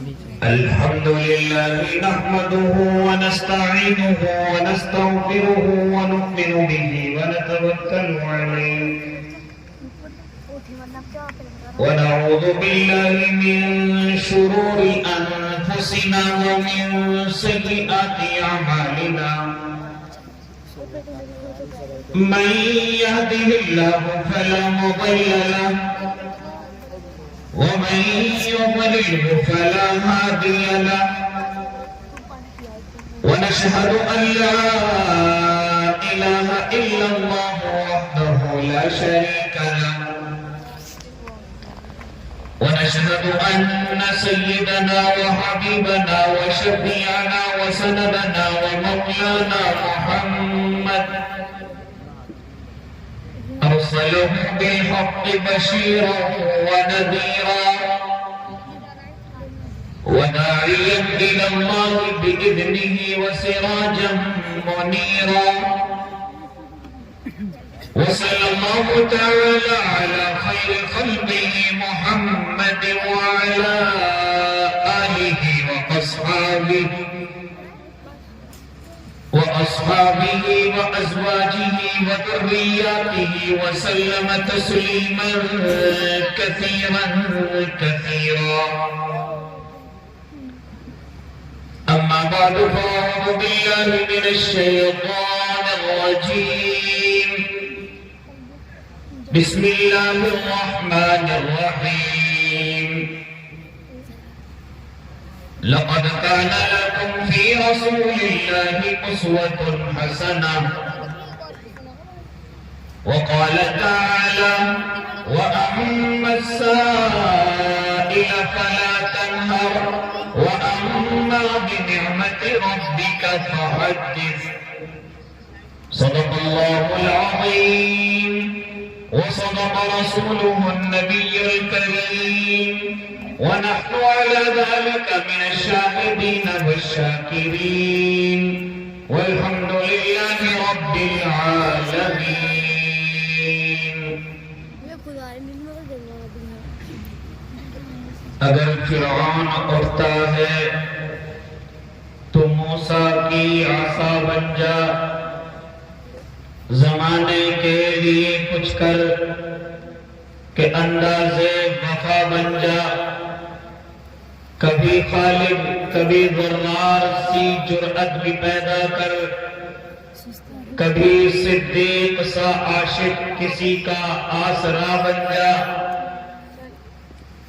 الحمد لله نحمده ونستعينه ونستغفره ونؤمن به ونتوكل عليه ونعوذ بالله من شرور أنفسنا ومن سيئات أعمالنا من يهده الله فلا مضل له ومن يضلل فلا هادي له ونشهد أن لا إله إلا الله وحده لا شريك له ونشهد أن سيدنا وحبيبنا وشفيعنا وسندنا ومولانا محمد أرسله بالحق بشيرا ونذيرا وداعيا إلى الله بإذنه وسراجا منيرا وصلى الله تعالى على خير خلقه محمد وعلى آله وأصحابه وأزواجه وذرياته وسلم تسليما كثيرا كثيرا أما بعد فأعوذ بالله من الشيطان الرجيم بسم الله الرحمن الرحيم لقد كان لكم في رسول الله أسوة حسنة وقال تعالى وأما السائل فلا تنهر وأما بنعمة ربك فحدث صدق الله العظيم وصدق رسوله النبي الكريم ونحن على ذلك من الشاهدين والشاكرين والحمد لله رب العالمين. اگر فرعون اٹھتا ہے تو موسیٰ کی عصا بن جا، زمانے کے لیے کچھ کر کہ اندازے وفا بن جا، کبھی خالد کبھی غرار سی جرأت بھی پیدا کر، کبھی صدیق سا عاشق کسی کا آسرا بن جا،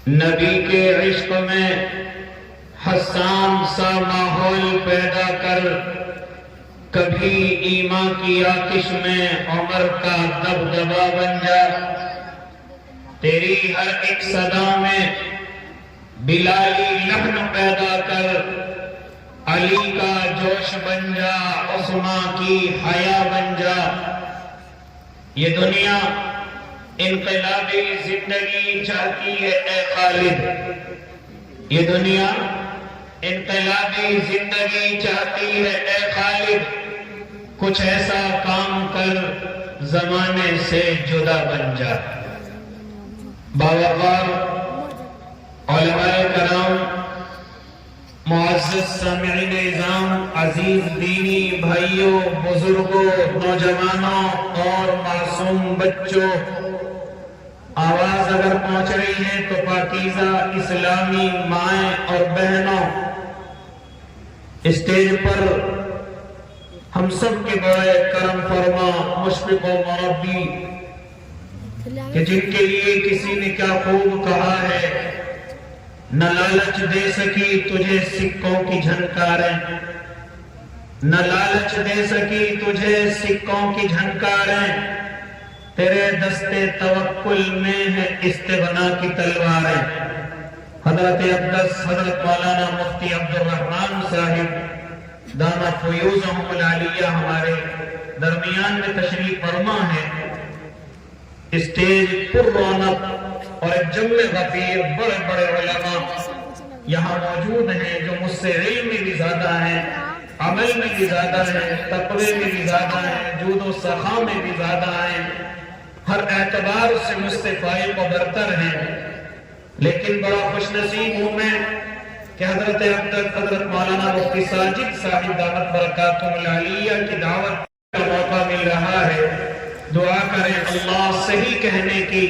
نبی کے عشق میں حسان سا ماحول پیدا کر، کبھی ایمان کی آتش میں عمر کا دبدبا بن جا، تیری ہر ایک صدا میں بلالی لحن پیدا کر، علی کا جوش بن جا، عثمان کی حیا بن جا. یہ دنیا انقلابی زندگی چاہتی ہے اے خالد، یہ دنیا انقلابی زندگی چاہتی ہے اے خالد، کچھ ایسا کام کر زمانے سے جدا بن جا. باوقار علماء کرام، معزز سامعین اعظام، عزیز دینی بھائیوں، بزرگوں، نوجوانوں اور معصوم بچوں، آواز اگر پہنچ رہی ہے تو پاکیزہ اسلامی مائیں اور بہنوں، اسٹیج پر ہم سب کے بڑے کرم فرما مشفق و مربی کہ جن کے لیے کسی نے کیا خوب کہا ہے، نہ لالچ دے سکی تجھے سکوں کی جھنکاریں، نہ لالچ دے سکی تجھے سکوں کی جھنکاریں، تیرے دستے توکل میں ہے استغنا کی تلواریں. حضرت اقدس حضرت مولانا مفتی عبدالرحمن صاحب دامت فیوزہم العالیہ ہمارے درمیان میں تشریف فرما ہے. اسٹیج پر رونق اور ایک جمع غفیر بڑے بڑے علماء یہاں موجود ہیں جو مجھ سے علم میں بھی زیادہ ہیں، عمل میں بھی زیادہ ہیں، تقوی میں بھی زیادہ ہیں، جود و سخا میں بھی زیادہ ہیں، ہر اعتبار سے مجھ سے فائق و برتر ہیں. لیکن بڑا خوش نصیب ہوں میں کہ حضرت حضرت مولانا مفتی ساجد صاحب دامت برکاتہم العالیہ کی دعوت کا موقع مل رہا ہے. دعا کریں اللہ صحیح کہنے کی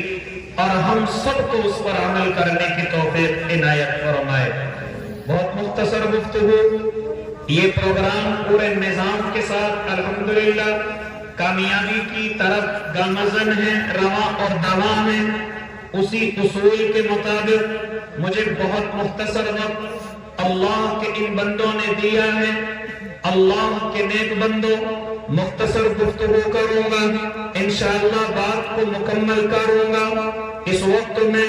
اور ہم سب کو اس پر عمل کرنے کی توفیق عنایت فرمائے. بہت مختصر گفتگو. یہ پروگرام پورے نظام کے ساتھ الحمدللہ کامیابی کی طرف گامزن ہے، رواں اور دواں ہے. اسی اصول کے مطابق مجھے بہت مختصر وقت اللہ کے ان بندوں نے دیا ہے. اللہ کے نیک بندوں، مختصر گفتگو کروں گا، انشاءاللہ بات کو مکمل کروں گا. اس وقت میں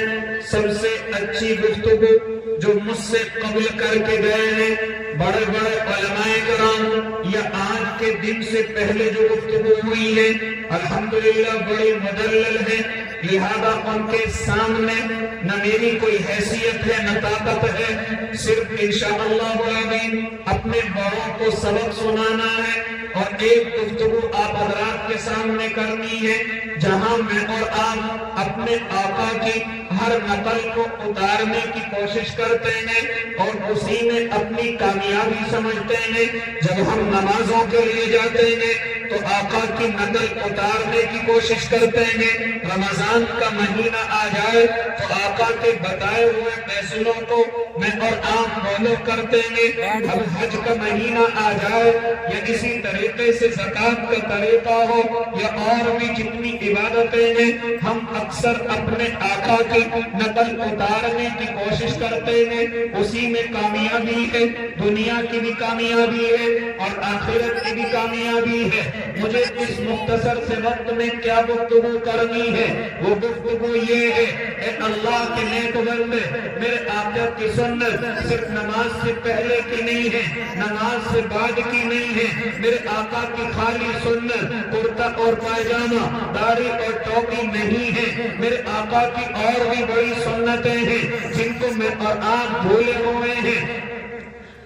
سب سے اچھی گفتگو جو مجھ سے قبل کر کے گئے ہیں بڑے بڑے علماء کرام یا آج کے دن سے پہلے جو گفتگو ہوئی ہے الحمدللہ بڑی مدلل ہے. لہذا ان کے سامنے نہ میری کوئی حیثیت ہے نہ طاقت ہے، صرف انشاءاللہ العظیم اپنے بڑوں کو سبق سنانا ہے اور ایک گفتگو آپ حضرات کے سامنے کرنی ہے جہاں میں اور آپ اپنے آقا کی ہر نقل کو اتارنے کی کوشش کرتے ہیں اور اسی میں اپنی کامیابی سمجھتے ہیں. جب ہم نمازوں کے لیے جاتے ہیں تو آقا کی نقل اتارنے کی کوشش کرتے ہیں. رمضان کا مہینہ آ جائے تو آقا کے بتائے ہوئے فیصلوں کو میں اور آپ فالو کرتے ہیں. اب حج کا مہینہ آ جائے یا کسی طریقے سے زکوٰۃ کا طریقہ ہو یا اور بھی جتنی عبادتیں ہیں ہم اکثر اپنے آقا کی نقل اتارنے کی کوشش کرتے ہیں. اسی میں کامیابی ہے، دنیا کی بھی کامیابی ہے اور آخرت کی بھی کامیابی ہے. مجھے اس مختصر سے وقت میں کیا گفتگو کرنی ہے؟ وہ گفتگو یہ ہے اے اللہ کے نیک بندے، میرے آقا کی سنت صرف نماز سے پہلے کی نہیں ہے، نماز سے بعد کی نہیں ہے. میرے آقا کی خالی سنت کرتا اور پائجامہ، داڑھی اور ٹوپی نہیں ہے. میرے آقا کی اور بھی بڑی سنتیں ہیں جن کو میں اور آپ بھولے ہوئے ہیں.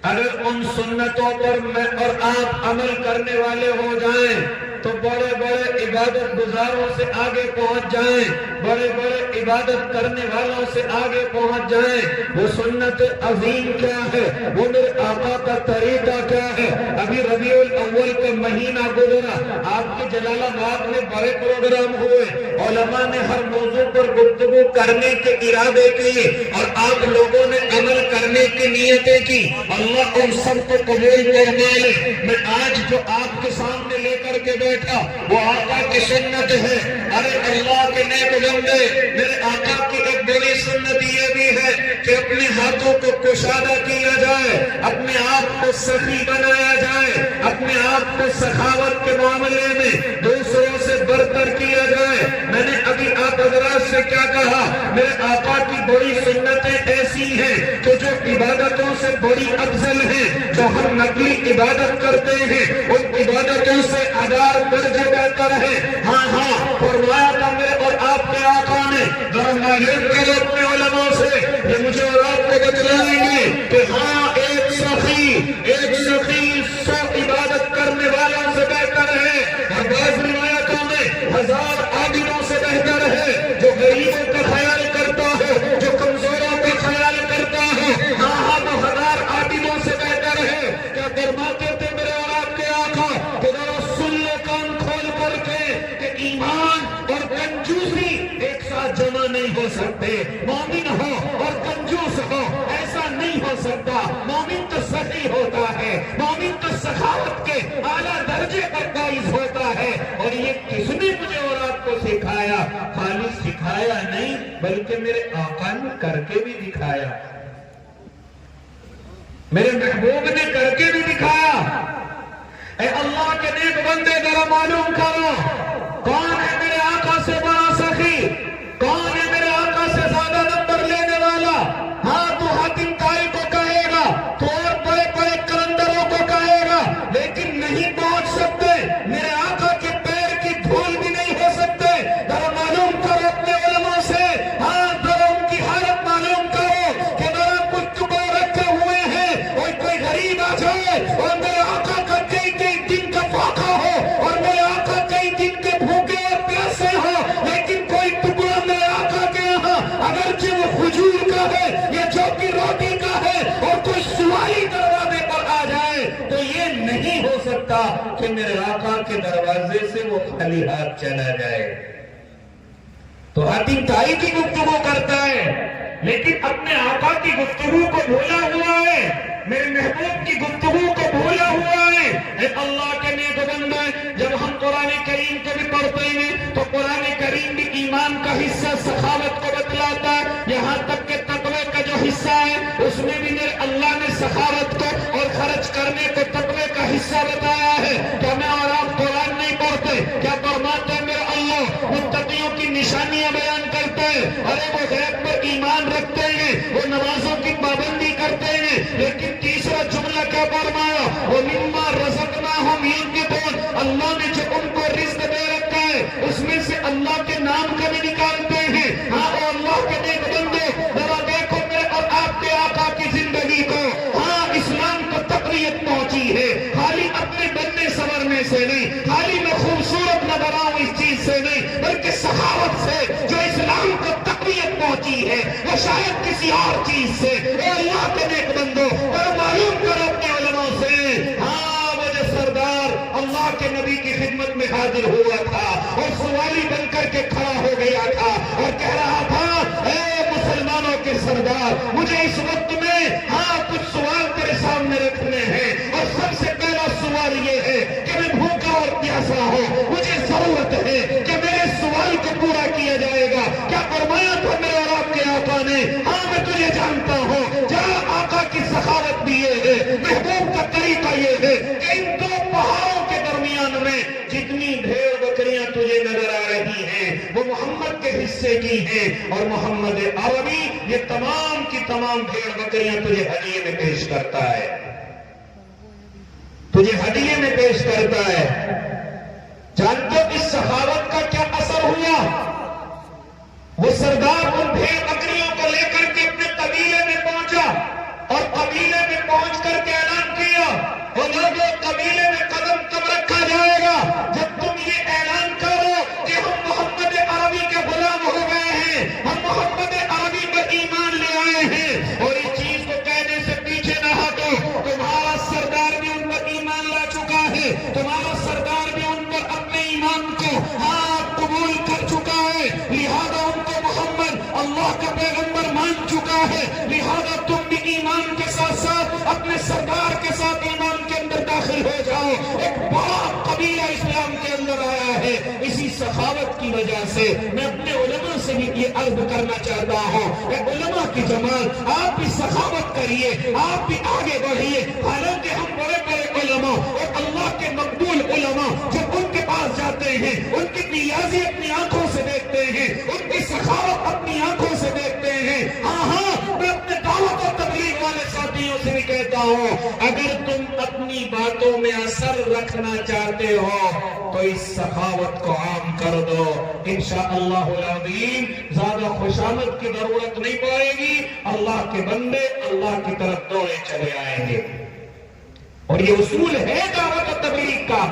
اگر ان سنتوں پر میں اور آپ عمل کرنے والے ہو جائیں تو بڑے بڑے عبادت گزاروں سے آگے پہنچ جائیں، بڑے بڑے عبادت کرنے والوں سے آگے پہنچ جائیں. وہ سنت عظیم کیا ہے، وہ میرے آقا کا طریقہ کیا ہے. ابھی ربیع الاول کا مہینہ گزرا، آپ کے جلال آباد میں بڑے پروگرام ہوئے، علماء نے ہر موضوع پر گفتگو کرنے کے ارادے کیے اور آپ لوگوں نے عمل کرنے کی نیتیں کی. اللہ ان سب کو قبول فرما لے. میں آج جو آپ کے سامنے لے کر کے بیٹھا وہ آقا کی سنت ہے. ارے اللہ کے نیک بندے، میرے آقا کی ایک بڑی سنت یہ بھی ہے کہ اپنے ہاتھوں کو کشادہ کیا جائے، اپنے آپ کو سخی بنایا جائے، اپنے آپ کو سخاوت کے معاملے میں دوسروں سے برتر کیا جائے. میں نے ابھی آپ حضرات سے کیا کہا؟ میرے آقا کی بڑی سنتیں ایسی ہیں کہ جو عبادتوں سے بڑی افضل ہیں، جو ہم نقلی عبادت کرتے ہیں ان عبادتوں سے ہزار درجے بہتر ہے. ہاں فرمایا تھا میرے اور آپ کے آقا نے، کرو اپنے علماء سے، یہ مجھے اور آپ کو بتلائیں گے کہ ہاں ایک سخی 100 عبادت کرنے والوں سے بہتر ہے اور بعض روایتوں میں 1000 عابدوں سے بہتر ہے. جو غریبوں کا خیال کرتا ہے، جو کمزوروں کا خیال کرتا ہے، ہاں وہ 1000 عابدوں سے بہتر ہے. کیا فرماتے تھے میرے اور آپ کے آقا کہ ذرا سن لو کان کھول کر کے کہ ایمان اور کنجوسی ایک ساتھ جمع نہیں ہو سکتے. مومن ہو اور کنجوس ہو ایسا نہیں ہو سکتا. مومن تو سخی ہوتا ہے، مومن تو سخاوت کے اعلیٰ درجے پر فائز ہوتا ہے. اور یہ کس نے مجھے اور آپ کو سکھایا؟ خالی سکھایا نہیں بلکہ میرے آقا نے کر کے بھی دکھایا، میرے محبوب نے کر کے بھی دکھایا. اے اللہ کے نیک بندے ذرا معلوم کرو کون ہے میرے آقا سے بڑا سخی، کون ہے میرے آقا سے زیادہ نمبر لینے والا. ہاں تو حاتم طائی کو کہے گا، تو اور بڑے بڑے کلندروں کو کہے گا، لیکن نہیں پہنچ سکتے. میرے آقا کے پیر کی دھول بھی نہیں ہو سکتے. ذرا معلوم کرو اپنے علماء سے، ہاں ذرا ان کی حالت معلوم کرو کہ ذرا کچھ چکا رکھے ہوئے ہیں اور کوئی غریب آ جائے اور میرے آقا کا کئی دن کا فاقہ ہو اور میرے آقا کئی دن کے بھوکے اور کہ میرے آقا کے دروازے سے وہ خالی ہاتھ چلا جائے. تو حاتم طائی کی گفتگو کرتا ہے لیکن اپنے آقا کی گفتگو کو بھولا ہوا ہے, میرے محبوب کی گفتگو کو بھولا ہوا ہے. اے اللہ کے نیک بندے, جب ہم قرآن کریم کو بھی پڑھتے ہیں تو قرآن کریم بھی ایمان کا حصہ سخاوت کو بتلاتا ہے, یہاں تک کہ تقوی کا جو حصہ ہے اس میں بھی میرے اللہ نے سخاوت کو اور خرچ کرنے کو تقوی کا حصہ بتایا ہے. کیا میں اور آپ قرآن نہیں پڑھتے؟ کیا فرماتے ہیں میرے اللہ متقیوں کی نشانیاں بیان کرتے ہیں؟ ارے وہ غیب پر ایمان رکھتے ہیں, وہ نمازوں کی پابندی کرتے ہیں, لیکن تیسرا جملہ کیا فرمایا؟ وَمِمَّا رَزَقْنَاهُمْ يُنْفِقُونَ, اللہ نے جو ان کو رزق دے رکھا ہے اس میں سے اللہ کے نام کا بھی نکالتے ہیں. ہاں اور اللہ کے نیک بندے ذرا دیکھو میرے اور آپ کے آقا کی زندگی کو. ہاں اسلام کو تقویت پہنچی ہے, خالی اپنے بننے سنورنے سے نہیں, خالی میں خوبصورت نظر آؤں اس چیز سے نہیں, بلکہ سخاوت سے جو اسلام کو تقویت پہنچی ہے وہ شاید کسی اور چیز سے. اے اللہ کے نیک بندو اور معلوم کرو اپنے علماء سے. ہاں وہ جو سردار اللہ کے نبی کی خدمت میں حاضر ہوا تھا اور سوالی بن کر کے کھڑا ہو گیا تھا اور کہہ رہا تھا اے مسلمانوں کے سردار, مجھے اس وقت میں ہاں کچھ سوال تیرے سامنے رکھنے ہیں, اور سب سے پہلا سوال یہ ہے کہ میں بھوکا اور پیاسا ہوں, مجھے ضرورت ہے کہ میرے سوال کو پورا کیا جائے گا. کیا فرمایا تھا میرے اور آپ کے آقا نے؟ ہاں میں تجھے جانتا ہوں. جہاں آقا کی سخاوت بھی یہ ہے, محبوب کا طریقہ یہ ہے کہ ان دو پہاڑوں کے درمیان میں جتنی بھیڑ بکریاں تجھے نظر آ رہی ہیں وہ محمد کے حصے کی ہیں, اور محمد عربی یہ تمام کی تمام بھیڑ بکریاں تجھے ہدیے میں پیش کرتا ہے, تجھے ہدیے میں پیش کرتا ہے. جانتے ہو اس سخاوت کا کیا اثر ہوا؟ وہ سردار ان بھیڑ بکریوں کو لے کر کے اپنے قبیلے میں پہنچا اور قبیلے میں پہنچ کر کے اعلان کیا, وہ لوگوں قبیلے میں قدم کب رکھا جائے گا جب تم یہ اعلان کرو کہ ہم محمد عربی کے غلام ہو گئے ہیں, ہم محمد عربی پر ایمان لے آئے ہیں. اور اس چیز کو کہنے سے پیچھے نہ ہٹو, تمہارا سردار بھی ان پر ایمان لا چکا ہے, تمہارا سردار بھی ان پر اپنے ایمان کو قبول کر چکا ہے, لہذا ان کو محمد اللہ کا پیغمبر مان چکا ہے, لہذا تم بھی ایمان کے ساتھ ساتھ اپنے سردار کے ساتھ ایمان کے اندر داخل ہو جاؤ. ایک بڑا قبیلہ اسلام کے اندر آیا ہے. اسی سخاوت کی وجہ سے میں اپنے علماء سے بھی یہ عرض کرنا چاہتا ہوں, اے علماء کی جماعت, آپ بھی سخاوت کریے, آپ بھی آگے بڑھیے. حالانکہ ہم بڑے بڑے علماء اور اللہ کے مقبول علماء جب ان کے پاس جاتے ہیں ان کی نیازی اپنی آنکھوں سے دیکھتے ہیں, ان کی سخاوت اپنی آنکھوں سے دیکھتے ہیں. ہاں میں اپنے دعوت و تبلیغ والے ساتھیوں سے بھی کہتا ہوں, اگر تم اپنی باتوں میں اثر رکھنا چاہتے ہو تو اس سخاوت کو عام کر دو. انشاءاللہ العظیم زیادہ خوشامد کی ضرورت نہیں پڑے گی, اللہ کے بندے اللہ کی طرف دوڑے چلے آئیں گے. اور یہ اصول ہے دعوت و تبلیغ کا.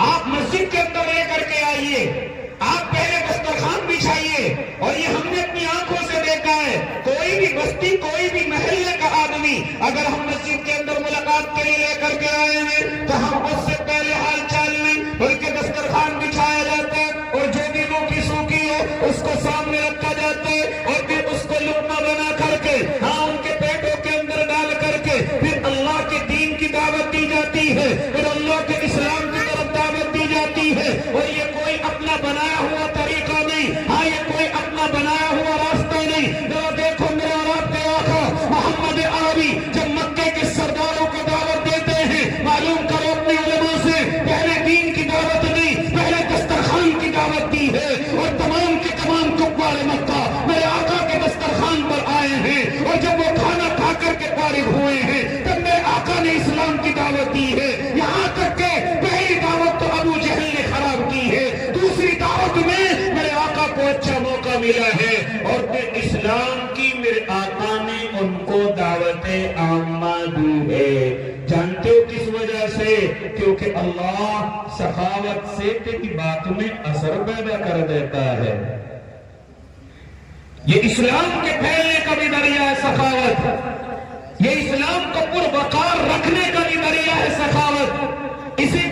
آپ مسجد کے اندر لے کر کے آئیے, آپ پہلے دسترخوان بچھائیے, اور یہ ہم نے اپنی آنکھوں سے دیکھا ہے. کوئی بھی بستی, کوئی بھی محلے کا آدمی اگر ہم مسجد کے اندر ملاقات کے لیے لے کر کے آئے ہیں تو ہم اس سے پہلے حال چال نہیں بلکہ دسترخوان بچھایا جاتا ہے, اور جو بھی روکی سوکھی ہے اس کو سامنے رکھا جاتا ہے, اور پھر اس کو لقمہ بنا کر کے ان کے پیٹوں کے اندر ڈال کر کے پھر اللہ کے دین کی دعوت دی جاتی ہے, پھر اللہ کے اسلام کی طرف دعوت دی جاتی ہے. اور یہ کوئی اپنا بنایا ہوا طریقہ نہیں, ہاں یہ کوئی اپنا بنایا ہوا راستہ نہیں. ذرا دیکھو میرے اور آپ کے آقا محمد عربی جب مکے کے سرداروں کو دعوت دیتے ہیں, معلوم کرو اپنے علماء سے, پہلے دین کی دعوت نہیں پہلے دسترخوان کی دعوت دی ہے. اور تمام کے تمام کفار مکہ میرے آقا کے دسترخوان پر آئے ہیں, اور جب وہ کھانا کھا کر کے فارغ ہوئے ہیں تب میرے آقا نے اسلام کی دعوت دی ہے. یہاں تک کہ پہلی دعوت تو ابو جہل نے خراب کی ہے, دوسری دعوت میں میرے آقا کو اچھا موقع ملا ہے, اور پھر اسلام کی میرے آقا نے ان کو دعوت عامہ دی ہے. جانتے ہو کس وجہ سے؟ کیونکہ اللہ سخاوت سے تیری بات میں اثر پیدا کر دیتا ہے. یہ اسلام کے پھیلنے کا بھی ذریعہ ہے سخاوت, یہ اسلام کو پروقار رکھنے کا بھی ذریعہ ہے سخاوت. اسی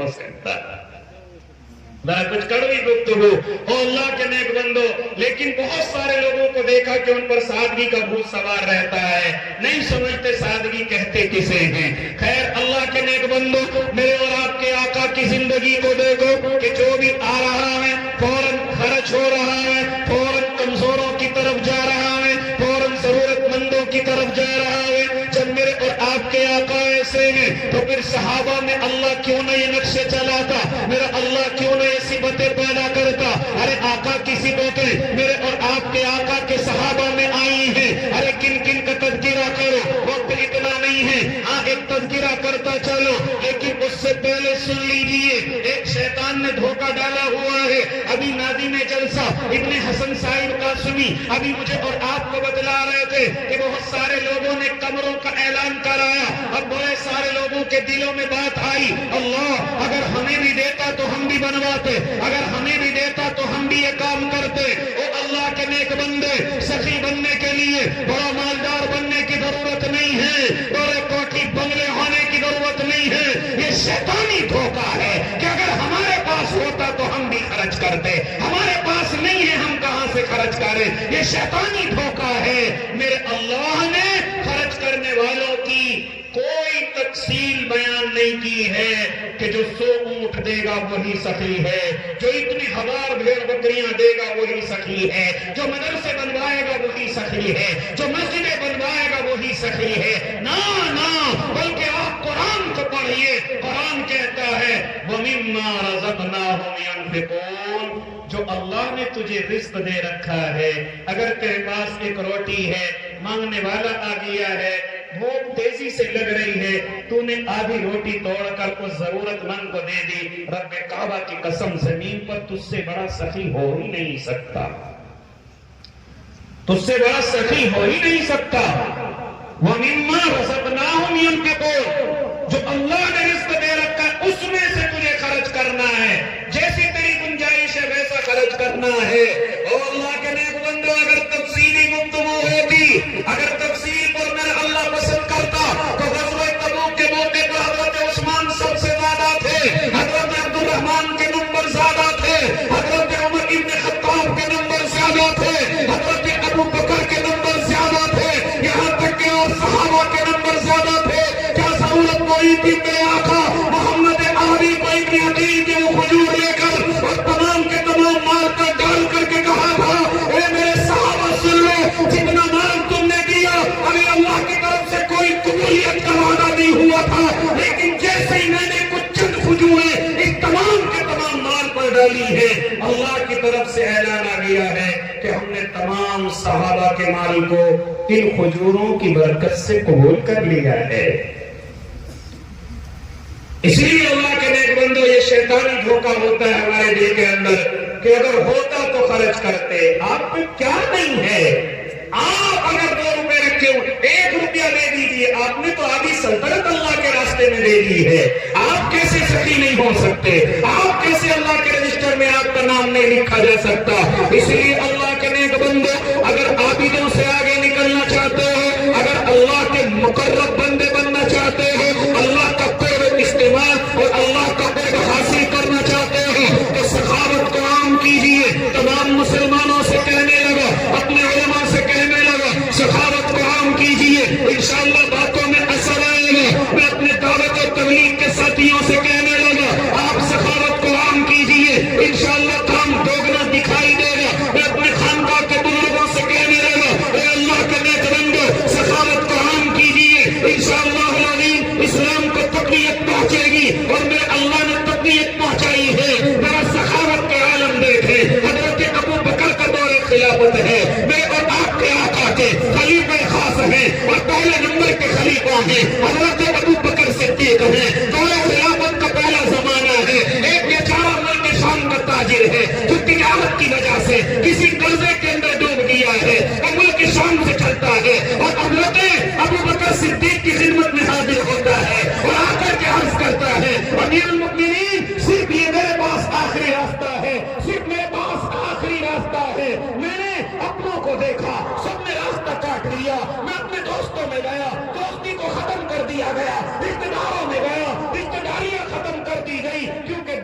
ہو سکتا. ذرا کچھ کڑوی گفتگو او اللہ کے نیک بندو. لیکن بہت سارے لوگوں کو دیکھا کہ ان پر سادگی کا بھوت سوار رہتا ہے, نہیں سمجھتے سادگی کہتے کسے ہیں. خیر اللہ کے نیک بندو, میرے اور آپ کے آقا کی زندگی کو دیکھو کہ جو بھی آ رہا ہے فوراً خرچ ہو رہا ہے, فوراً کمزوروں کی طرف جا رہا ہے, فوراً ضرورت مندوں کی طرف جا رہا ہے. جب میرے اور آپ کے آقا ایسے ہیں تو پھر صحابہ میں اللہ کیوں نہ یہ نقشے چلاتا, میرا اللہ کیوں نہ یہ صفتیں پیدا کرتا. ارے آقا کی صفتیں میرے اور آپ کے آقا کے صحابہ میں آئی ہیں. ارے کن کن کا تذکرہ کرو, وقت اتنا نہیں ہے, ہاں ایک تذکرہ کرتا چلو, لیکن اس سے پہلے سن لیجئے ایک شیطان نے دھوکہ ڈالا ہوا ہے. ابھی ناظم جلسہ ابن حسن صاحب قاسمی ابھی مجھے اور آپ کو بتلا رہے تھے کہ بہت سارے لوگوں نے کمروں کا اعلان کرایا. اب بڑے سارے لوگوں کے دلوں میں بات آئی, اللہ اگر ہمیں بھی دیتا تو ہم بھی بنواتے, اگر ہمیں بھی دیتا تو ہم بھی یہ کام کرتے. او اللہ کے نیک بندے, سخی بننے کے لیے بڑا مالدار بننے کی ضرورت نہیں ہے, بڑے کوٹھی بنگلے ہونے کی ضرورت نہیں ہے. یہ شیطانی دھوکہ ہے کہ اگر ہمارے پاس ہوتا تو ہم بھی خرچ کرتے, ہمارے پاس نہیں ہے ہم کہاں سے خرچ کریں. یہ شیطانی دھوکہ ہے. میرے اللہ نے خرچ کرنے والوں کی کوئی تفصیل بیان نہیں کی ہے کہ جو 100 اونٹ دے گا وہی سخی ہے, جو اتنی 1000 بھیڑ بکریاں دے گا وہی سخی ہے, جو مدرسے بنوائے گا وہی سخی ہے, جو مسجدیں بنوائے گا وہی سخی ہے. نا بلکہ آپ قرآن کو پڑھیے, قرآن کہتا ہے وَمِمَّا رَزَقْنَاهُمْ يَنْفِقُونَ. جو اللہ نے تجھے رزق دے رکھا ہے, اگر تیرے پاس ایک روٹی ہے, مانگنے والا آ گیا ہے, بھوک تیزی سے لگ رہی ہے, تو نے آدھی روٹی توڑ کر اس ضرورت مند کو دے دی, رب کعبہ کی قسم زمین پر تجھ سے بڑا سخی ہو ہی نہیں سکتا, تجھ سے بڑا سخی ہو ہی نہیں سکتا. وَمِمَّا رَزَقْنَاهُمْ يَنْفِقُونَ. جو اللہ نے رزق دے رکھا ہے اس میں سے تجھے خرچ کرنا ہے, جیسی تیری گنجائش ہے ویسا خرچ کرنا ہے. اور اللہ کے نیک بندو, اگر تفصیلی گفتگو ہوتی, اگر تفصیل پر میرا اللہ پسند کرتا تو غزوہ تبوک کے موقع پر حضرت عثمان سب سے زیادہ تھے, حضرت عبد الرحمن کے نمبر زیادہ تھے, حضرت عمر ابن خطاب کے نمبر زیادہ تھے, حضرت ابو بکر کے نمبر زیادہ تھے, یہاں تک کہ اور صحابہ کے نمبر زیادہ تھے. کیا ضرورت پڑی تھی میرے آقا محمد عربی کو ابن عقیل کے وہ کھجور لے کر اور تمام کے تمام مال کا ڈال کر کے کہا تھا, اے میرے صحابہ سن لو, جتنا مال تم نے دیا ابھی اللہ کی طرف سے کوئی قبولیت کا وعدہ نہیں ہوا تھا, لیکن جیسے ہی میں نے کچھ چند کھجوریں اس تمام کے تمام مال پر ڈالی ہے, اللہ کی طرف سے اعلان آ گیا ہے کہ ہم نے تمام صحابہ کے مال کو ان کھجوروں کی برکت سے قبول کر لیا ہے. اس لیے اللہ کے نیک بندو, یہ شیطانی دھوکہ ہوتا ہے ہمارے دل کے اندر کہ اگر ہوتا تو خرچ کرتے. آپ پہ کیا نہیں ہے, آپ اگر 2 روپے رکھے ہو 1 روپیہ دے دیجیے, آپ نے تو آدھی سلطنت اللہ کے راستے میں دے دی ہے. آپ کیسے سخی نہیں ہو سکتے, آپ کیسے اللہ کے رجسٹر میں آپ کا نام نہیں لکھا جا سکتا. اس لیے اللہ کے نیک بندو, اگر عابدوں سے آگے نکلنا چاہتے ہو, اگر اللہ کے مقرب بندے بننا چاہتے ہو, اللہ کا قرب استعمال اور اللہ کا قرب حاصل کرنا چاہتے ہو, تو سخاوت کو عام کیجیے. تمام مسلمانوں سے کہنے لگا, اپنے علماء سے کہنے لگا, سخاوت کو عام کیجیے, انشاءاللہ باتوں میں اثر آئے گا. میں اپنے دعوت و تبلیغ کے ساتھیوں سے کہنے لگا, آپ سخاوت کو عام کیجیے, انشاءاللہ کام دوگنا دکھائی دے گا. میں اپنے خاندان کے بزرگوں سے کہنے لگا, اے اللہ کے نیک بندو, سخاوت کو عام کیجیے, انشاءاللہ العظیم اسلام کو تقویت پہنچے گی. اور میرے اللہ نے تقویت پہنچائی ہے. ذرا سخاوت کے عالم دیکھیں, حضرت ابو بکر کا دور خلافت ہے, میرے اور آپ کے آقا کے خلیفہ خاص ہیں اور پہلے نمبر کے خلیفہ ہیں, حضرت ابو بکر صدیق ہیں. دور خلافت کا پہلا زمانہ ہے. ایک بیچارہ ملک شام کا تاجر ہے جو تجارت کی وجہ سے کسی قرضے کے اندر ڈوب گیا ہے, اور ملک شام سے چلتا ہے, اور حضرت ابو بکر صدیق کی خدمت میں حاضر ہوتا ہے اور آ کر کے عرض کرتا ہے, امیر المؤمنین صرف یہ میرے پاس آخری راستہ ہے, صرف میرے پاس آخری راستہ ہے. میں نے اپنوں کو دیکھا, سب نے راستہ کاٹ لیا. میں اپنے دوستوں میں گیا, دوستی کو ختم کر دیا گیا. رشتے داروں میں گیا, رشتے داریاں ختم کر دی گئی.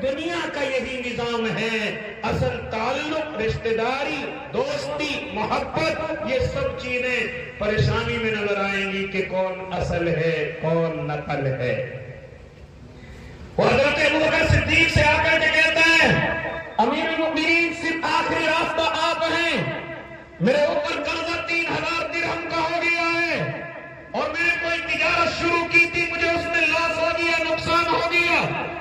دنیا کا یہی نظام ہے. اصل تعلق، رشتہ داری، دوستی، محبت، یہ سب چیزیں پریشانی میں نظر آئیں گی کہ کون اصل ہے کون نقل ہے. حضرت ابوبکر صدیق سے آ کر کے کہتا ہے امیر المؤمنین صرف آخری راستہ آپ ہیں. میرے اوپر قرضہ 3000 درہم کا ہو گیا ہے اور میں نے کوئی تجارت شروع کی تھی، مجھے اس میں لاس ہو گیا، نقصان ہو گیا.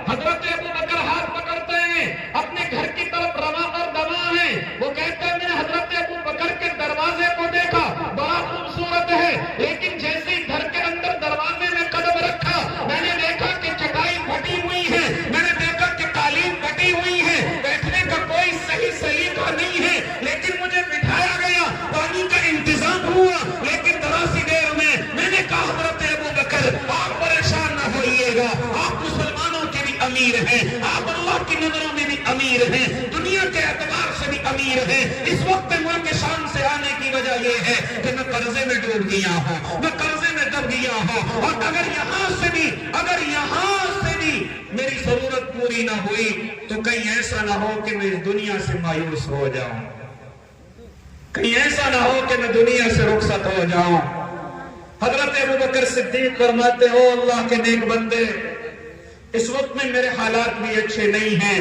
حضرت ابوبکر ہاتھ پکڑتے ہیں، اپنے گھر کی طرف رواں اور دواں ہیں. وہ کہتے ہیں میں نے حضرت ابوبکر کے دروازے کو دیکھا، بڑا خوبصورت ہے، لیکن جیسے ہی گھر کے اندر دروازے میں قدم رکھا میں نے دیکھا کہ چٹائی پھٹی ہوئی ہے، میں نے دیکھا کہ قالین پھٹی ہوئی ہے، بیٹھنے کا کوئی صحیح سلیقہ نہیں ہے. لیکن مجھے بٹھایا گیا، پانی کا انتظام ہوا، لیکن ذرا سی دیر میں نے کہا حضرت ابوبکر آپ پریشان نہ ہوئیے گا، آپ مسلمانوں کے بھی امیر ہیں، آپ اللہ کی نظروں میں بھی امیر ہیں، دنیا کے اعتبار سے بھی امیر ہیں. اس وقت ملک شام سے آنے کی وجہ یہ ہے کہ میں قرضے میں ڈوب گیا ہوں، میں قرضے میں دب گیا ہوں، اور اگر یہاں سے بھی میری ضرورت پوری نہ ہوئی تو کہیں ایسا نہ ہو کہ میں اس دنیا سے مایوس ہو جاؤں، کہیں ایسا نہ ہو کہ میں دنیا سے رخصت ہو جاؤں. حضرت ابوبکر صدیق فرماتے ہو اللہ کے نیک بندے، اس وقت میں میرے حالات بھی اچھے نہیں ہیں،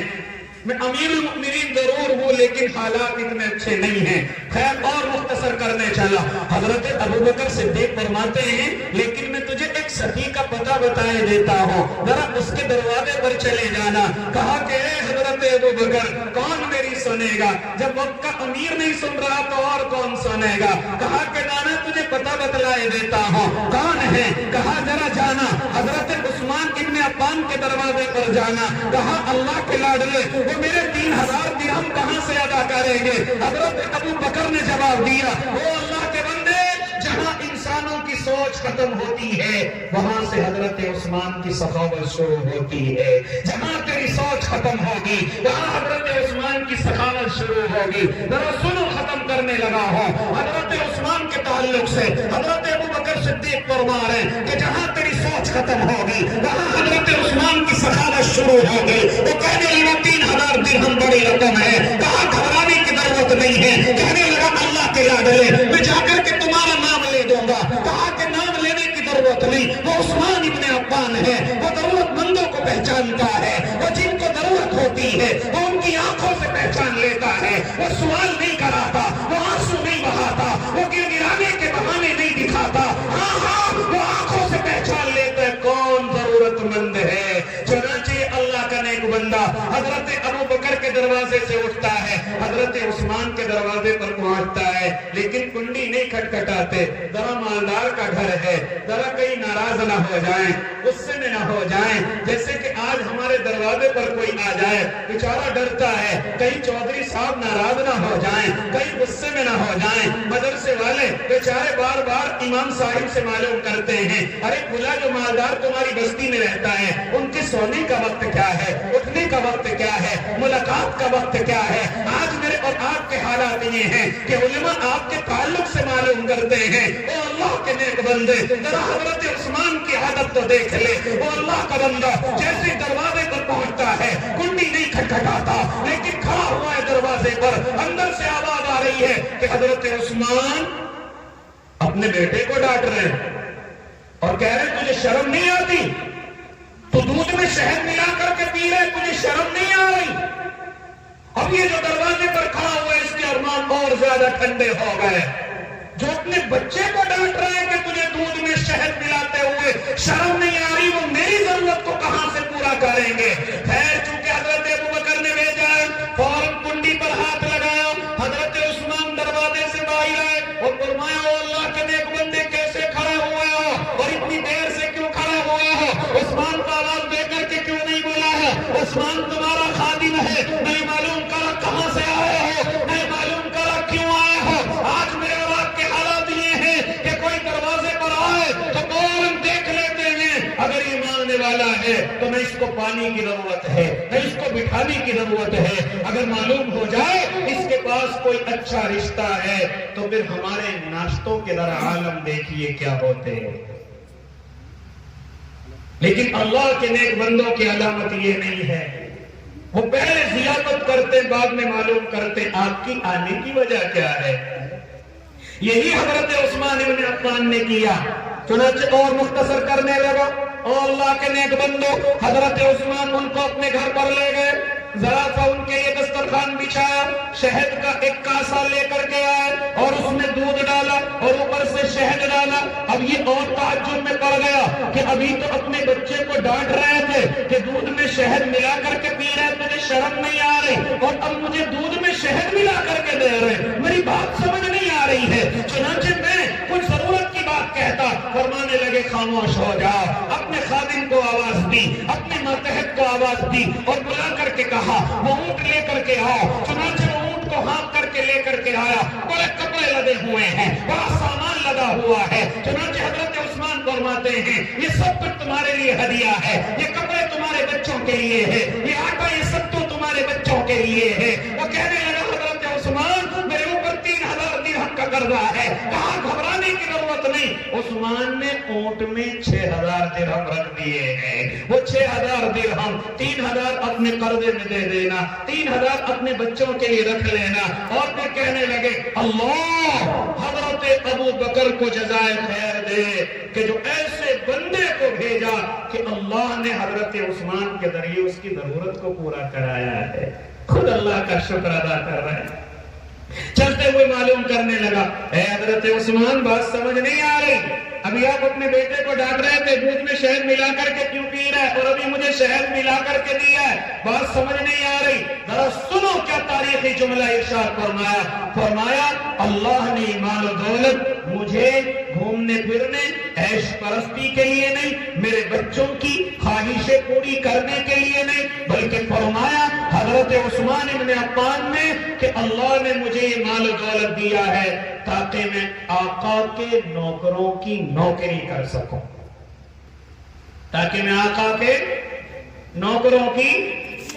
میں امیر المؤمنین ضرور ہوں لیکن حالات اتنے اچھے نہیں ہیں. خیر اور مختصر کرنے چلا. حضرت ابوبکر صدیق فرماتے ہیں لیکن میں تجھے ایک سخی کا پتہ بتائے دیتا ہوں، ذرا اس کے دروازے پر چلے جانا. کہا کہ اے حضرت ابوبکر کون میری سنے گا؟ جب وقت کا امیر نہیں سن رہا تو اور کون سنے گا؟ کہا کہ نانا تجھے پتہ بتلائے دیتا ہوں. کون ہے؟ کہا ذرا جانا حضرت عثمان ابن عفان کے دروازے پر جانا. کہا اللہ کے لاڈلے وہ میرے 3000 درہم کہاں سے ادا کریں گے؟ حضرت ابوبکر نے جواب دیا وہ اللہ کے بندے جہاں انسانوں کی سوچ ختم ہوتی ہے وہاں سے حضرت عثمان کی سخاوت شروع ہوتی ہے. جہاں تیری سوچ ختم ہوگی وہاں حضرت عثمان کی سخاوت شروع ہوگی. ذرا سنو ختم کرنے لگا ہوں. حضرت عثمان کے تعلق سے حضرت ابوبکر صدیق فرما رہے ہیں کہ جہاں تیری سوچ ختم ہوگی وہاں حضرت عثمان کی سخاوت شروع ہوگی. وہ کہنے لگا 3000 درہم بڑی رقم ہے. کہا گھبرانے کی ضرورت نہیں ہے. کہنے لگا اللہ کے لاڈلے میں جا کر کے تمہارا نام لے دوں گا. کہا کہ نام لینے کی ضرورت نہیں، وہ عثمان ابن عفان ہے، وہ ضرورت مندوں کو پہچانتا ہے، وہ جن کو ضرورت ہوتی ہے وہ ان کی آنکھوں سے پہچان لیتا ہے. وہ سوال نہیں کراتا، وہ آنسو نہیں بہاتا، وہ گڑگڑانے کے بہانے نہیں دکھاتا. ہاں وہ آنکھوں سے پہچان لیتا ہے کون ضرورت مند ہے. چنانچہ اللہ کا نیک بندہ حضرت ابوبکر کے دروازے سے اٹھتا ہے، حضرت عثمان کے دروازے پر پہنچتا ہے لیکن کنڈی نہیں کھٹکھٹاتے. ذرا مالدار کا گھر ہے، ذرا کہیں ناراض نہ ہو جائیں، غصے میں نہ ہو جائیں. جیسے کہ آج ہمارے دروازے پر کوئی آ جائے بیچارہ ڈرتا ہے کہیں چودھری صاحب ناراض نہ ہو جائیں، کہیں غصے میں نہ ہو جائیں. مدرسے والے بیچارے بار بار امام صاحب سے معلوم کرتے ہیں ارے بلا جو مالدار تمہاری بستی میں رہتا ہے ان کے سونے کا وقت کیا ہے، اٹھنے کا وقت کیا ہے، ملاقات کا وقت کیا ہے. آج میرے اور آپ کے حالات یہ ہیں کہ علماء آپ کے تعلق سے معلوم کرتے ہیں. او اللہ کے نیک بندے ذرا حضرت عثمان کی عادت تو دیکھ لے. وہ اللہ کا بندہ جیسے دروازے پر پہنچتا ہے کنڈی نہیں کھٹکھٹاتا لیکن کھڑا ہوا ہے دروازے پر. اندر سے آواز آ رہی ہے کہ حضرت عثمان اپنے بیٹے کو ڈانٹ رہے ہیں اور کہہ رہے تجھے شرم نہیں آتی؟ تو دودھ میں شہد ملا کر کے پی رہے، تجھے شرم نہیں آ رہی؟ اب یہ جو دروازے پر کھڑا ہوا ہے اس کے ارمان اور زیادہ ٹھنڈے ہو گئے. جو اپنے بچے کو ڈانٹ رہے ہیں کہ تجھے دودھ میں شہد ملاتے ہوئے شرم نہیں آ رہی، وہ میری ضرورت کو کہاں سے پورا کریں گے؟ خیر چونکہ حضرت ابوبکر نے بھیجا ہے فوراً کنڈی پر ہاتھ لگایا. حضرت عثمان دروازے سے باہر آئے اور فرمایا او اللہ کے نیک بندے کیسے کھڑے ہوئے ہو اور اتنی دیر سے کیوں کھڑے ہوئے ہو؟ عثمان کو آواز دے کر کے کیوں نہیں بولا ہے؟ عثمان تمہارا خادم ہے، نہیں معلوم کرا کہاں سے آئے ہو، نہیں معلوم کرا کیوں آئے ہو. آج میرے اور آپ کے حالات یہ ہیں کہ کوئی دروازے پر آئے تو فوراً دیکھ لیتے ہیں اگر یہ ماننے والا ہے تو نہ اس کو پانی کی ضرورت ہے نہ اس کو بٹھانے کی ضرورت ہے. اگر معلوم ہو جائے اس کے پاس کوئی اچھا رشتہ ہے تو پھر ہمارے ناشتوں کے در عالم دیکھیے کیا ہوتے ہیں. لیکن اللہ کے نیک بندوں کی علامت یہ نہیں ہے. وہ پہلے ضیافت کرتے بعد میں معلوم کرتے آپ کی آنے کی وجہ کیا ہے. یہی حضرت عثمان ابن عفان نے کیا. چنانچہ اور مختصر کرنے لگا. اور اللہ کے نیک بندو حضرت عثمان ان کو اپنے گھر پر لے گئے. ذرا سا ان کے لیے دسترخوان بچھایا, شہد کا ایک کاسا لے کر کے آئے اور اس میں دودھ ڈالا اور اوپر سے شہد ڈالا. اب یہ اور تعجب میں پڑ گیا کہ ابھی تو اپنے بچے کو ڈانٹ رہے تھے کہ دودھ میں شہد ملا کر کے پی رہے, تجھے شرم نہیں آ رہی, اور اب مجھے دودھ میں شہد ملا کر کے دے رہے, میری بات سمجھ نہیں آ رہی ہے. چنانچہ میں کچھ ضرورت کی بات کہتا, فرمانے لگے خاموش ہو جاؤ. اپنے خادم کو آواز دی, اپنے ماتحت کو آواز دی اور بلا کر کے کہا وہ اونٹ لے کر کے آؤ. چنانچہ وہ اونٹ کو ہانک کر کے لے کر کے آیا. بڑے کپڑے لدے ہوئے ہیں, بڑا سامان لدا ہوا ہے. چنانچہ حضرت عثمان فرماتے ہیں یہ سب کچھ تمہارے لیے ہدیہ ہے, یہ کپڑے تمہارے بچوں کے لیے ہے, یہ آٹا یہ سب تو تمہارے بچوں کے لیے ہے. وہ کہنے لگا حضرت عثمان میرے اوپر 3000 درہم کا قرضہ ہے, کہاں گھبرانے کی ضرورت نہیں. عثمان نے اونٹ میں 6000 درہم رکھ دیے ہیں. وہ 6000 درہم 3000 اپنے قرضے میں دے دینا, 3000 اپنے بچوں کے لیے رکھ لینا. اور پھر کہنے لگے اللہ حضرت ابو بکر کو جزائے خیر دے کہ جو ایسے بندے کو بھیجا کہ اللہ نے حضرت عثمان کے ذریعے اس کی ضرورت کو پورا کرایا ہے. خود اللہ کا شکر ادا کر رہے ہیں. چلتے ہوئے معلوم کرنے لگا اے حضرت عثمان بات سمجھ نہیں آ رہی, ابھی آپ اپنے بیٹے کو ڈانٹ رہے تھے دودھ میں شہد ملا کر کے کیوں پی رہا ہے, اور ابھی مجھے شہد ملا کر کے دیا ہے, بات سمجھ نہیں آ رہی. ذرا سنو کیا تاریخی جملہ ارشاد فرمایا. فرمایا اللہ نے مال و دولت مجھے گھومنے پھرنے عیش پرستی کے لیے نہیں, میرے بچوں کی خواہشیں پوری کرنے کے لیے نہیں, بلکہ فرمایا حضرت عثمان ابن عفان نے کہ اللہ نے مجھے یہ مال و دولت دیا ہے تاکہ میں آقا کے نوکروں کی نوکری کر سکوں, تاکہ میں آقا کے نوکروں کی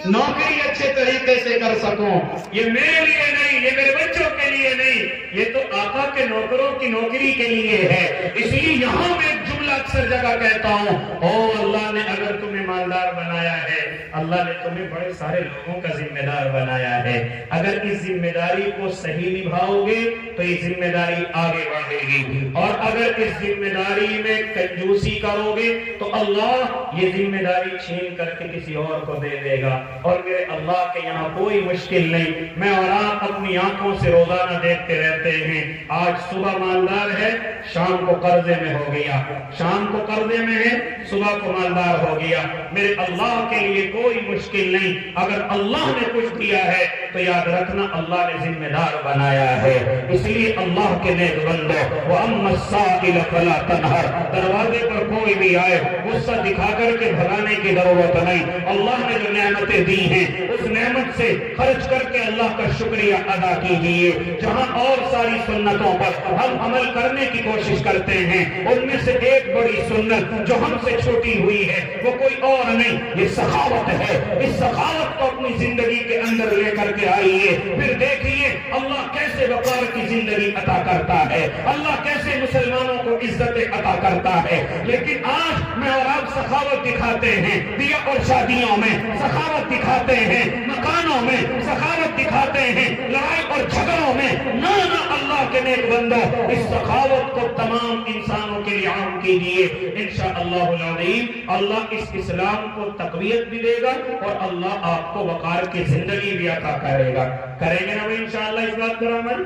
نوکری اچھے طریقے سے کر سکوں. یہ میرے لیے نہیں, یہ میرے بچوں کے لیے نہیں, یہ تو آقا کے نوکروں کی نوکری کے لیے ہے. اس لیے یہاں میں ایک جملہ اکثر جگہ کہتا ہوں, او اللہ نے اگر تمہیں مالدار بنایا ہے, اللہ نے تمہیں بڑے سارے لوگوں کا ذمہ دار بنایا ہے. اگر اس ذمہ داری کو صحیح نبھاؤ گے تو یہ ذمہ داری آگے بڑھے گی, اور اگر اس ذمہ داری میں کنجوسی کرو گے تو اللہ یہ ذمہ داری چھین کر کے کسی اور کو دے دے گا. اور میرے اللہ کے یہاں کوئی مشکل نہیں. میں اور آپ اپنی آنکھوں سے روزانہ دیکھتے رہتے ہیں, آج صبح مالدار ہے, شام کو قرضے میں ہو گیا, شام کو قرضے میں ہے, صبح کو مالدار ہو گیا. میرے اللہ کے لیے کوئی مشکل نہیں. اگر اللہ نے کچھ دیا ہے تو یاد رکھنا اللہ نے ذمہ دار بنایا ہے. اس لیے اللہ کے نیک بندو وَأَمَّا السَّائِلَ فَلَا تَنْهَرْ, دروازے پر کوئی بھی آئے غصہ دکھا کر کے بھگانے کی ضرورت نہیں. اللہ نے جو نعمتیں دی ہیں اس نعمت سے خرچ کر کے اللہ کا شکریہ ادا کیجیے. جہاں اور ساری سنتوں پر ہم عمل کرنے کی کوشش کرتے ہیں, ان میں سے ایک بڑی سنت جو ہم سے چھوٹی ہوئی ہے وہ کوئی اور نہیں, یہ سخاوت ہے. اس سخاوت کو اپنی زندگی کے اندر لے کر کے آئیے, پھر دیکھیے اللہ کیسے وقار کی زندگی عطا کرتا ہے, اللہ کیسے مسلمانوں کو عزت عطا کرتا ہے. لیکن آج میں اور آپ سخاوت دکھاتے ہیں, بیاہ اور شادیوں میں سخاوت دکھاتے ہیں, مکانوں میں سخاوت دکھاتے ہیں, لڑائی اور جھگڑوں میں. نہ اللہ کے نیک بندو, اس سخاوت کو تمام انسانوں کے لیے عام کیجیے. انشاءاللہ العظیم اللہ اس اسلام کو تقویت بھی دے گا اور اللہ آپ کو وقار کی زندگی بھی عطا کرے گا. کریں گے نا وہ انشاءاللہ اس بات پر عمل؟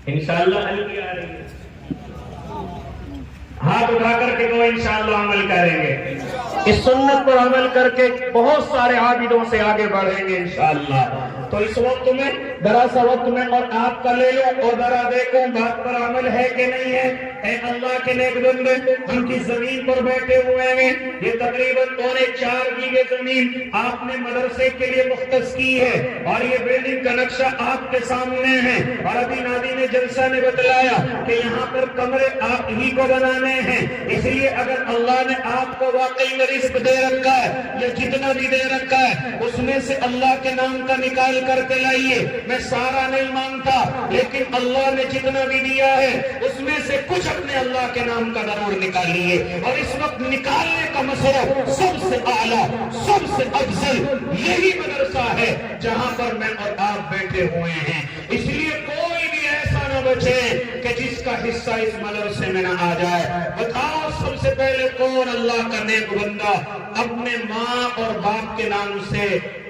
انشاءاللہ حل کیا رہی ہے, ہاتھ اٹھا کر کے وہ انشاءاللہ عمل کریں گے. اس سنت پر عمل کر کے بہت سارے عابدوں سے آگے بڑھیں گے انشاءاللہ. تو اس وقت میں ذرا سا وقت میں اور آپ کا لے لو اور ذرا دیکھو بات پر عمل ہے کہ نہیں ہے. اے اللہ کے نیک بندے, ہم جس زمین پر بیٹھے ہوئے ہیں یہ تقریباً 4 بیگھے زمین آپ نے مدرسے کے لیے مختص کی ہے, اور یہ بلڈنگ کا نقشہ آپ کے سامنے ہے. اور ابھی نادی نے جلسہ نے بتلایا کہ یہاں پر کمرے آپ ہی کو بنانے ہیں. اس لیے اگر اللہ نے آپ کو واقعی میں رزق دے رکھا ہے یا جتنا بھی دے رکھا ہے اس میں سے اللہ کے نام کا نکال نکال کر کے لائیے. میں سارا نہیں مانتا لیکن اللہ نے جتنا بھی دیا ہے اس میں سے کچھ اپنے اللہ کے نام کا ضرور نکالیے. اور اس وقت نکالنے کا مصرف سب سے اعلیٰ سب سے افضل یہی مدرسہ ہے جہاں پر میں اور آپ بیٹھے ہوئے ہیں. اس لیے کوئی بھی ایسا نہ بچے کہ جس کا حصہ اس مدرسے میں نہ آ جائے. بتاؤ سب سے پہلے کون اللہ کا نیک بندہ اپنے ماں اور باپ کے نام سے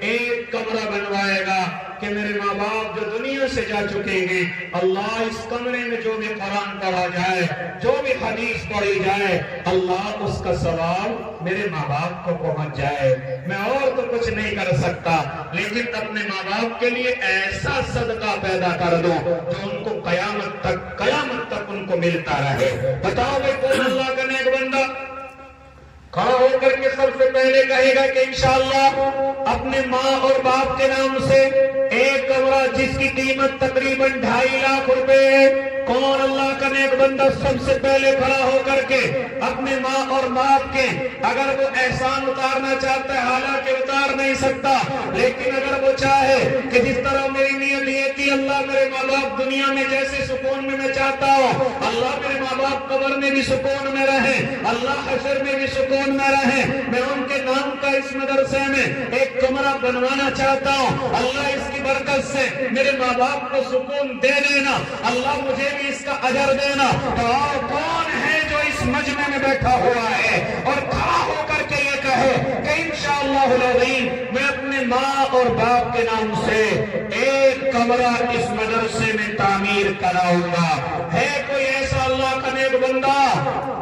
ایک کمرہ بنوائے گا کہ میرے ماں باپ جو دنیا سے جا چکے ہیں, اللہ اس کمرے میں جو بھی قرآن پڑھا جائے, جو بھی حدیث پڑھی جائے, اللہ اس کا ثواب میرے ماں باپ کو پہنچ جائے. میں اور تو کچھ نہیں کر سکتا لیکن اپنے ماں باپ کے لیے ایسا صدقہ پیدا کر دو جو ان کو قیامت تک ان کو ملتا رہے. بتاؤ بھائی کون اللہ کا نیک بندہ کھڑا ہو کر کے سب سے پہلے کہے گا کہ انشاءاللہ اپنے ماں اور باپ کے نام سے ایک کمرہ جس کی قیمت تقریباً 2.5 لاکھ روپے ہے. کون اللہ کا نیک بندہ سب سے پہلے کھڑا ہو کر کے اپنے ماں اور باپ کے, اگر وہ احسان اتارنا چاہتا ہے حالانکہ اتار نہیں سکتا, لیکن اگر وہ چاہے کہ جس طرح میری نیت یہ تھی اللہ میرے ماں باپ دنیا میں جیسے سکون میں چاہتا ہوں, اللہ میرے ماں باپ قبر میں بھی سکون میں رہیں, اللہ حشر میں بھی سکون میں رہیں, میں ان کے نام کا اس مدرسے میں ایک کمرہ بنوانا چاہتا ہوں, اللہ اس کی برکت سے میرے ماں باپ کو سکون دے دینا, اللہ مجھے بھی اس کا اجر دینا. تو اور کون ہے جو اس مجمع میں بیٹھا ہوا ہے اور کھڑا ہو کر کے یہ کہے کہ انشاءاللہ العظیم میں اپنے ماں اور باپ کے نام سے ایک کمرہ اس مدرسے میں تعمیر کراؤں گا. ہے کوئی ایسا اللہ کا نیک بندہ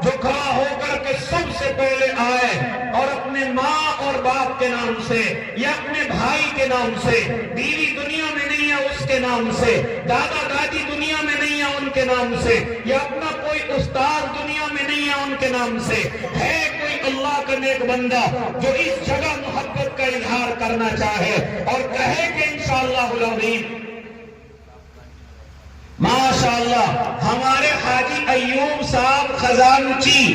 جو کھڑا ہو کر کے سب سے پہلے آئے اور اپنے ماں اور باپ کے نام سے یا اپنے بھائی کے نام سے, بیوی دنیا میں نہیں ہے اس کے نام سے, دادا دادی دنیا میں نہیں ہے ان کے نام سے, یا اپنا کوئی استاد دنیا میں نہیں ہے ان کے نام سے, ہے کوئی اللہ کا نیک بندہ جو اس جگہ محبت کا اظہار کرنا چاہے اور کہے کہ انشاءاللہ العظیم ماشاءاللہ ہمارے حاجی ایوب صاحب خزانچی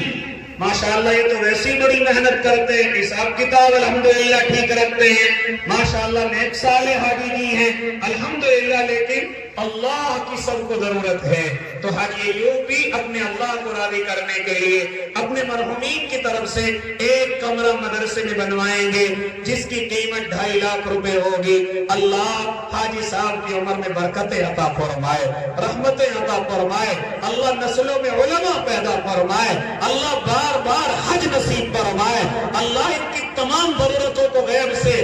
ماشاءاللہ یہ تو ویسی بڑی محنت کرتے ہیں, حساب کتاب الحمدللہ ٹھیک رکھتے ہیں, ماشاءاللہ نیک صالح حاجی جی ہیں الحمدللہ, لیکن اللہ کی سب کو ضرورت ہے. تو حاجی ایوب بھی اپنے اللہ کو راضی کرنے کے لیے اپنے مرحومین کی طرف سے ایک کمرہ مدرسے میں بنوائیں گے جس کی قیمت 2.5 لاکھ روپے ہوگی. اللہ حاجی صاحب کی عمر میں برکتیں عطا فرمائے, رحمتیں عطا فرمائے, اللہ نسلوں میں علماء پیدا فرمائے, اللہ بار بار حج نصیب فرمائے, اللہ ان کی تمام ضرورتوں کو غیب سے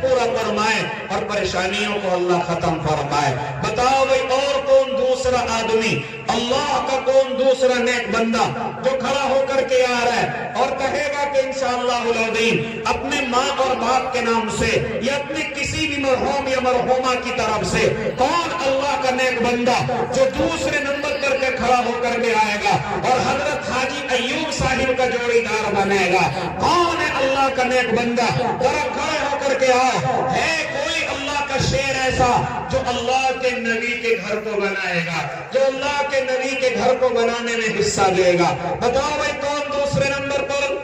پورا فرمائے اور پریشانیوں کو اللہ ختم فرمائے. بتاؤ بھئی اور کون دوسرا آدمی, اللہ کا کون دوسرا نیک بندہ جو کھڑا ہو کر کے آ رہا ہے اور کہے گا کہ انشاءاللہ العظیم اپنے ماں اور باپ کے نام سے یا اپنے کسی بھی مرحوم یا مرحومہ کی طرف سے, کون اللہ کا نیک بندہ جو دوسرے نمبر کر کے کھڑا ہو کر کے آئے گا اور حضرت حاجی ایوب صاحب کا جوڑی دار بنے گا؟ کون ہے اللہ کا نیک بندہ؟ ذرا کھڑے ہو کر کے آؤ. ہے کوئی اللہ کا شیر ایسا جو اللہ کے نبی کے گھر کو بنائے گا, جو اللہ کے نبی کے گھر کو بنانے میں حصہ لے گا؟ بتاؤ بھائی کون دوسرے نمبر پر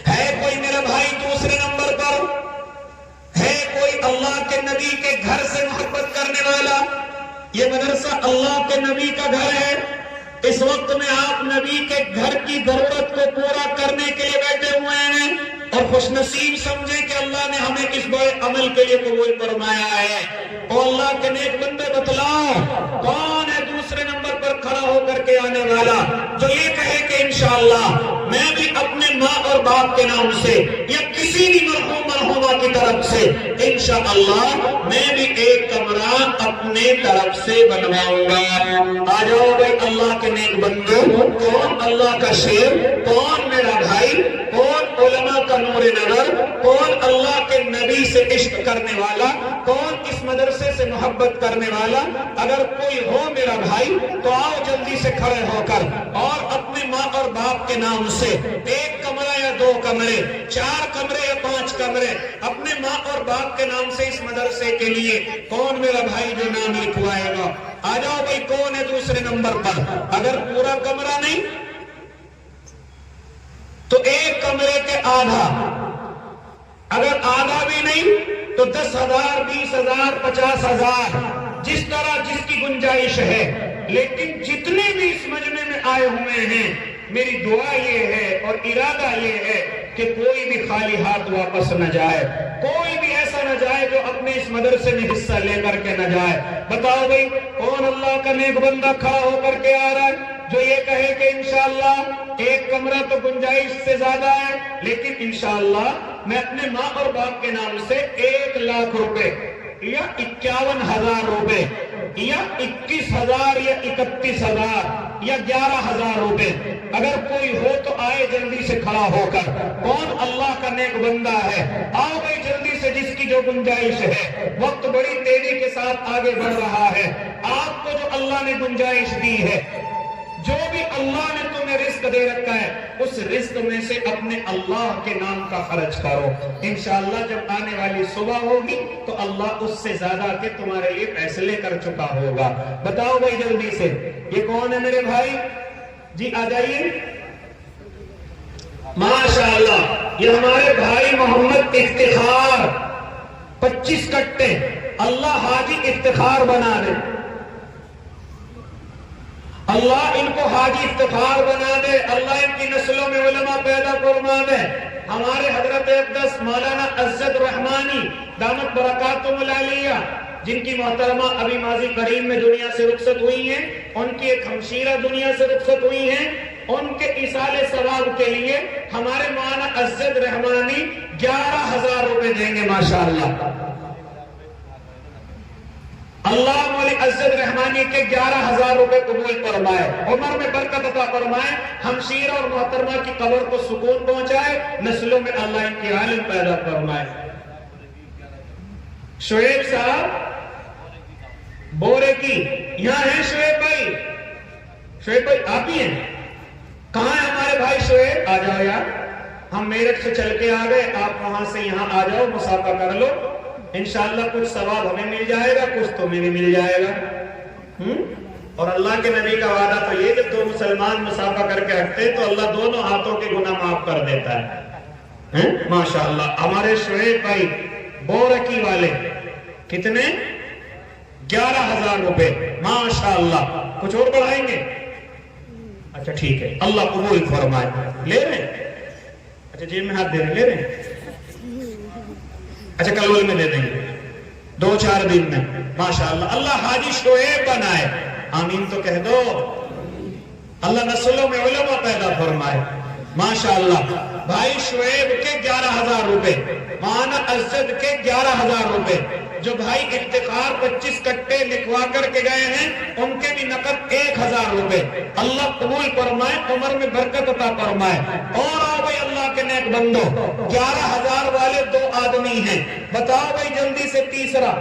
ہے؟ کوئی میرا بھائی دوسرے نمبر پر ہے؟ کوئی اللہ کے نبی کے گھر سے محبت کرنے والا؟ یہ مدرسہ اللہ کے نبی کا گھر ہے. اس وقت میں آپ نبی کے گھر کی ضرورت کو پورا کرنے کے لیے بیٹھے ہوئے ہیں اور خوش نصیب سمجھیں کہ اللہ نے ہمیں کس بڑے عمل کے لیے قبول فرمایا ہے. اور اللہ کے نیک بندے بتلاؤ کون ہے دوسرے نمبر پر کھڑا ہو کر کے آنے والا جو یہ کہے کہ انشاءاللہ میں بھی اپنے ماں اور باپ کے نام سے یا کسی بھی مرحوم مرحومہ کی طرف سے انشاءاللہ میں بھی ایک کمرہ اپنے طرف سے بنواؤں گا؟ آ جاؤ بھائی اللہ کے نیک بندو. کون اللہ کا شیر؟ کون میرا بھائی؟ کون علماء کا نور نظر؟ کون اللہ کے نبی سے عشق کرنے والا؟ کون اس مدرسے سے محبت کرنے والا؟ اگر کوئی ہو میرا بھائی تو آؤ جلدی سے کھڑے ہو کر اور اپنے ماں اور باپ کے نام سے ایک کمرہ یا 2 کمرے, 4 کمرے یا 5 کمرے اپنے ماں اور باپ کے نام سے اس مدرسے کے لیے کون میرا بھائی جو نام لکھوائے گا؟ آ جاؤ بھائی کون ہے دوسرے نمبر پر؟ اگر پورا کمرہ نہیں تو 1 کمرے کے آدھا, اگر آدھا بھی نہیں تو 10,000 20,000 50,000 جس طرح جس کی گنجائش ہے، لیکن جتنے بھی اس مجمع میں آئے ہوئے ہیں، میری دعا یہ ہے اور ارادہ یہ ہے کہ کوئی بھی خالی ہاتھ واپس نہ جائے، کوئی بھی ایسا نہ جائے جو اپنے اس مدرسے میں حصہ لے کر کے نہ جائے۔ بتاؤ بھئی کون اللہ کا نیک بندہ کھڑا ہو کر کے آ رہا ہے جو یہ کہے کہ انشاءاللہ ایک کمرہ تو گنجائش سے زیادہ ہے، لیکن انشاءاللہ میں اپنے ماں اور باپ کے نام سے 1,00,000 روپے یا 51,000 روپے یا 21,000 یا 31,000 یا 11,000 روپے، اگر کوئی ہو تو آئے جلدی سے کھڑا ہو کر۔ کون اللہ کا نیک بندہ ہے؟ آؤ بھائی جلدی سے، جس کی جو گنجائش ہے۔ وقت بڑی تیزی کے ساتھ آگے بڑھ رہا ہے۔ آپ کو جو اللہ نے گنجائش دی ہے، جو بھی اللہ نے تمہیں رزق دے رکھا ہے، اس رزق میں سے اپنے اللہ کے نام کا خرچ کرو۔ انشاءاللہ جب آنے والی صبح ہوگی تو اللہ اس سے زیادہ کے تمہارے لیے فیصلے کر چکا ہوگا۔ بتاؤ بھائی جلدی سے، یہ کون ہے میرے بھائی؟ جی آ جائیے۔ ماشاءاللہ یہ ہمارے بھائی محمد افتخار، 25 کٹے، اللہ حاجی افتخار بنا دے، اللہ ان کو حاجی افتخار بنا دے، اللہ ان کی نسلوں میں علماء پیدا فرما دے۔ ہمارے حضرت اقدس مولانا عزت رحمانی دامت برکاتہم العالیہ، جن کی محترمہ ابھی ماضی قریب میں دنیا سے رخصت ہوئی ہیں، ان کی ایک ہمشیرہ دنیا سے رخصت ہوئی ہیں، ان کے ایصال ثواب کے لیے ہمارے مولانا عزت رحمانی 11,000 روپے دیں گے ماشاءاللہ۔ اللہ مولی عزت رحمانی کے 11,000 روپے قبول فرمائے، عمر میں برکت عطا فرمائے، ہمشیرہ اور محترمہ کی قبر کو سکون پہنچائے، نسلوں میں اللہ ان کی عالم پیدا فرمائے۔ شعیب صاحب بورے کی یہاں ہیں، شعیب بھائی، شعیب بھائی آپ ہی ہیں؟ کہاں ہے ہمارے بھائی شعیب؟ آ جاؤ یار، ہم میرٹھ سے چل کے آ گئے، آپ وہاں سے یہاں آ جاؤ، مسافہ کر لو، انشاءاللہ کچھ ثواب ہمیں مل جائے گا، کچھ تمہیں بھی مل جائے گا۔ اور اللہ کے نبی کا وعدہ تو یہ کہ دو مسلمان مسافہ کر کے ہٹتے تو اللہ دونوں ہاتھوں کے گناہ معاف کر دیتا ہے۔ ماشاءاللہ ہمارے شعیب بھائی بورکی والے کتنے؟ 11,000 روپے ماشاءاللہ۔ کچھ اور بڑھائیں گے؟ اچھا ٹھیک ہے، اللہ قبول فرمائے۔ لے رہے ہیں؟ اچھا جیب میں ہاتھ دے رہے، لے رہے ہیں؟ اچھا کلول میں دے دیں گے 2-4 دن میں ماشاءاللہ۔ اللہ حاجی شعیب بنائے، آمین تو کہہ دو۔ اللہ نسلوں میں علماء پیدا فرمائے ماشاءاللہ۔ بھائی شعیب کے 11,000 روپے، مولانا عزت کے 11,000 روپے، جو بھائی افتخار 25 کٹے لکھوا کر کے گئے ہیں ان کے بھی نقد 1,000 روپے، اللہ قبول فرمائے، عمر میں برکت عطا فرمائے۔ اور آؤ بھائی اللہ کے نیک بندو، 11,000 والے 2 آدمی ہیں، بتاؤ بھائی جلدی سے تیسرا